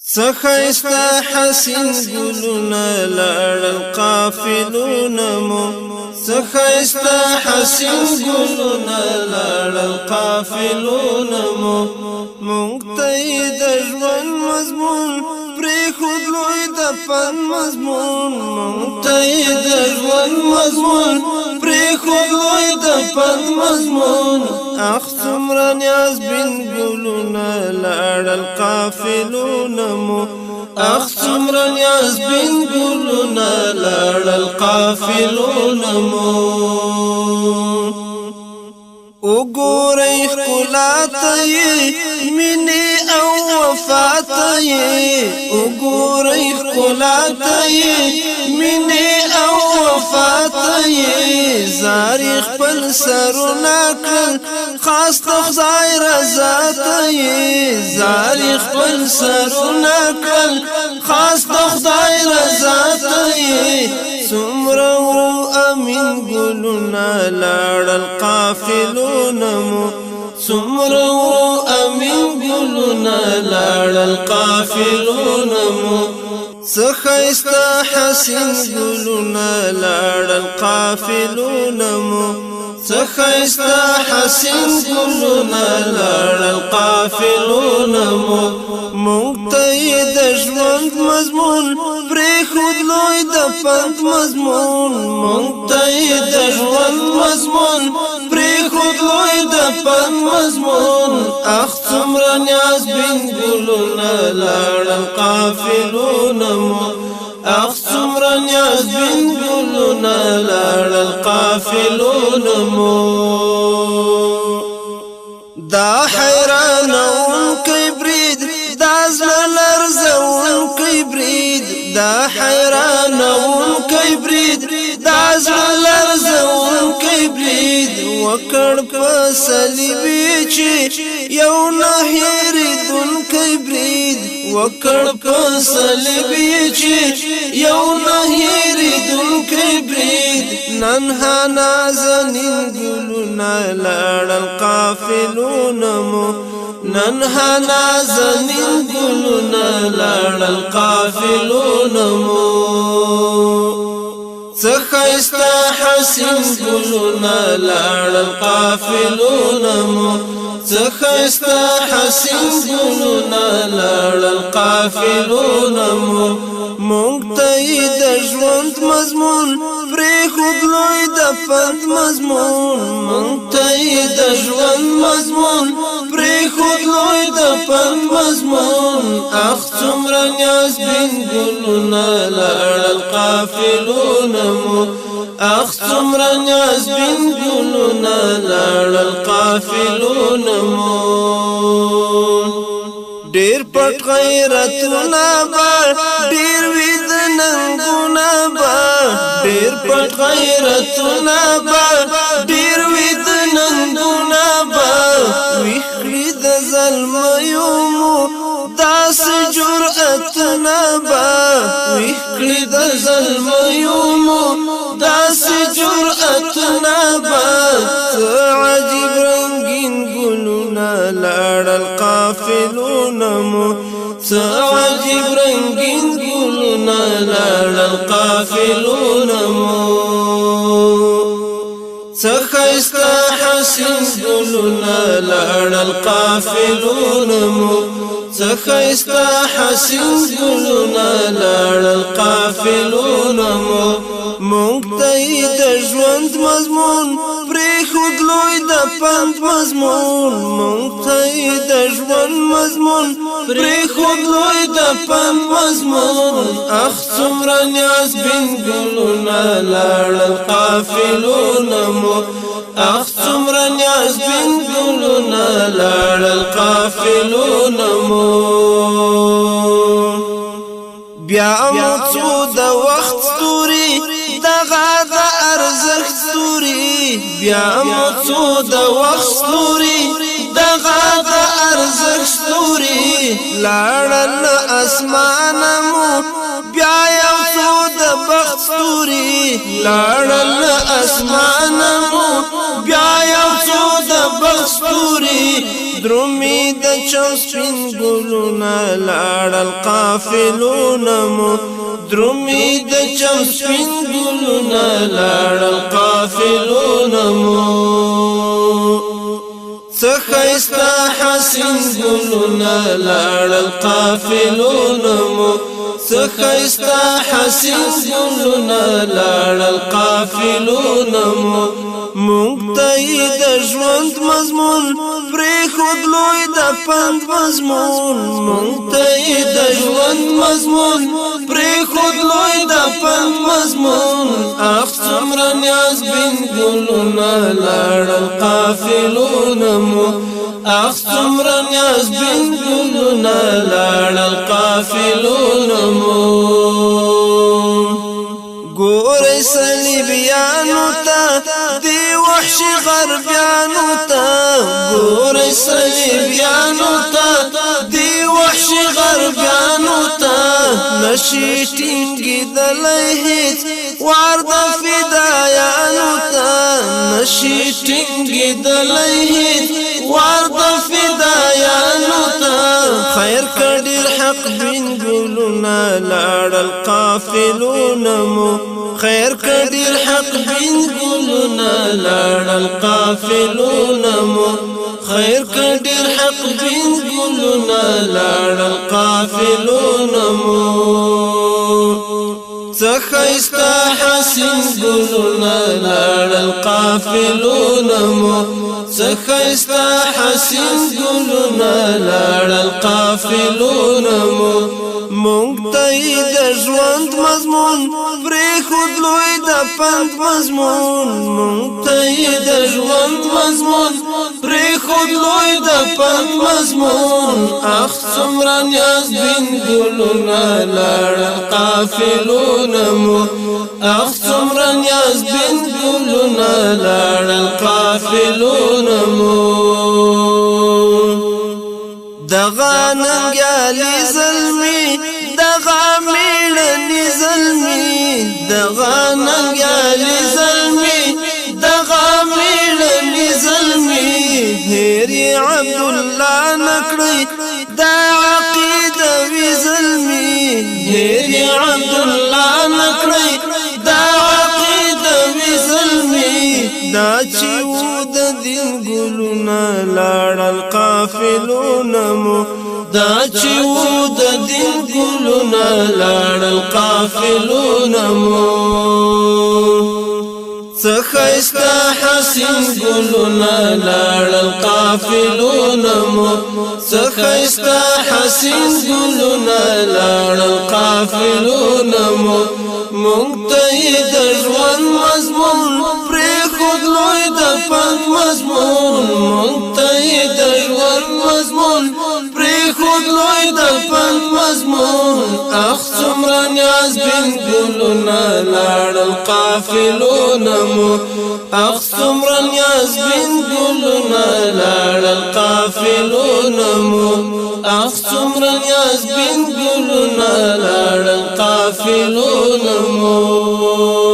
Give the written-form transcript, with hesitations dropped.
څخایسته حسین ګلونه لاړل قافلونه مو څخایسته حسین ګلونه لاړل قافلونه مو مونږ ته د ژوند مضمون پرېښود لوی د پند مضمون مونږ ته د ژوند مضمون پرېښود لوی د پند مضمون اخ څومره نیازبین ګلونه لاړل قافلونه مو اخ څومره نیازبین ګلونه لاړل قافلونه مو وګورئ ښکلا ته یې مینې او وفا ته یې وګورئ ښکلا ته یې مینې او وفا ته یې زاري خپل سرونه کړل خاص د خدای رضا ته یې زاري خپل سرونه کړل خاص د خدای رضا ته یې څومره ورو امین ګلونه لاړل قافلونه مو څومره ورو امین ګلونه لاړل قافلونه مو څخایسته حسین ګلونه لاړل قافلونه مو څخایسته حسین ګلونه لاړل قافلونه مو مونږ ته د ژوند مضمون پرېښود لوی د پند مضمون مونږ ته د ژوند مضمون پرېښود لوی د پند مضمون اخ څومره نیازبین ګلونه لاړل قافلونه مو اخ څومره نیازبین ګلونه لاړل قافلونه مو دا حیرانونکی برید دا زړه لرزونکی برید دا حیرانونکی برید دا زړه لرزونکی برید وکړ په صلیبي چې یو نه هېرېدونکی برید وکړ په صلیبي چې یو نه هېرېدونکی برید ننها نازنین ګلونه لاړل قافلونه مو ننها نازنین ګلونه لاړل قافلونه مو څخایسته حسین ګلونه لاړل قافلونه مو څخایسته حسین ګلونه لاړل قافلونه مو مونږ ته د ژوند مضمون پرېښود لوی د پند مضمون مونږ ته د ژوند مضمون پرېښود لوی د پند مضمون اخ څومره نیازبین ګلونه لاړل قافلونه مو اخ څومره نیازبین ګلونه لاړل قافلونه مو ډېر پټ غیرتونه به ډېر وي د ننګونه به ډېر پټ غیرتونه به ډېر وي د ننګونه به ویښ کړي د زلمیو مو داسې جرأتونه به ویښ کړي د زلمیو مو داسې جرأتونه به څه عجیب رنګین ګلونه لاړل قافلونه مو څه عجیب رنګین ګلونه لاړل قافلونه مو څخایسته حسین ګلونه لاړل قافلونه مو څخایسته حسین ګلونه لاړل قافلونه مو مونږ ته د ژوند مضمون پرېښود لوی د پند مضمون مونږ ته د ژوند مضمون پرېښود لوی د پند مضمون اخ څومره نیازبین ګلونه لاړل قافلونه مو اخ څومره نیازبین ګلونه لاړل قافلونه مو بیا مو څو د وخت ستوري دغه د ارزښت ستوري بیا مو څو د وخت ستوري دغه د ارزښت ستوري لاړل اسمانه مو بیا یو څو د بخت ستوري لاړل اسمانه مو بیا یو څو د بخت ستوري درومي د چم سپین ګلونه لاړل قافلونه مو درومي د چم سپین ګلونه لاړل قافلونه مو څخایستا حسین ګلونه لاړل قافلونه مو څخایستا حسین ګلونه لاړل قافلونه مو مونږ ته د ژوند مضمون پرېښود لوی د پند مضمون مونږ ته د ژوند مضمون پرېښود لوی د پند مضمون اخ څومره نیازبین ګلونه لاړل قافلونه مو اخ څومره نیازبین ګلونه لاړل قافلونه مو ګورئ صلیبیانو ته دی وحشي غربیانو ته ګورئ صلیبیانو ته دی وحشي غربیانو ته نشي ټینګېدلی هېڅ وار د فدایانو ته نشي ټینګېدلی هېڅ وار د فدایانو ته خیر که ډېر حق بین ګلونه لاړل قافلونه مو خیر که ډېر حق بین ګلونه لاړل قافلونه مو خیر که ډېر حق بین ګلونه لاړل قافلونه مو څخایستا حسین ګلونه لاړل قافلونه مو څخایستا حسین ګلونه لاړل قافلونه مو مونږ ته د ژوند مضمون پرېښود لوی د پند مضمون مونږ ته د ژوند مضمون پرېښود لوی د پند مضمون اخ څومره نیازبین ګلونه لاړل قافلونه مو اخ څومره نیازبین ګلونه لاړل قافلونه مو دغه ننګیالي زلمي دغه میړني زلمي دغه ننګیالي زلمي دغه میړني زلمي هیر عبدالله نکړی دا عقیدوي زلمي هیر عبدالله نکړی دا عقیدوي زلمي دا چې و د دین ګلونه لاړل قافلونه مو دا چې و د دین ګلونه لاړل قافلونه مو څخایستا حسین ګلونه لاړل قافلونه مو څخایستا حسین ګلونه لاړل قافلونه مو مونږ ته د ژوند مضمون پرېښود لوی د پند مضمون مونږ ته د ژوند مضمون پرېښود لوی د پند مضمون اخ څومره نیازبین ګلونه لاړل قافلونه مو اخ څومره نیازبین ګلونه لاړل قافلونه مو اخ څومره نیازبین ګلونه لاړل قافلونه مو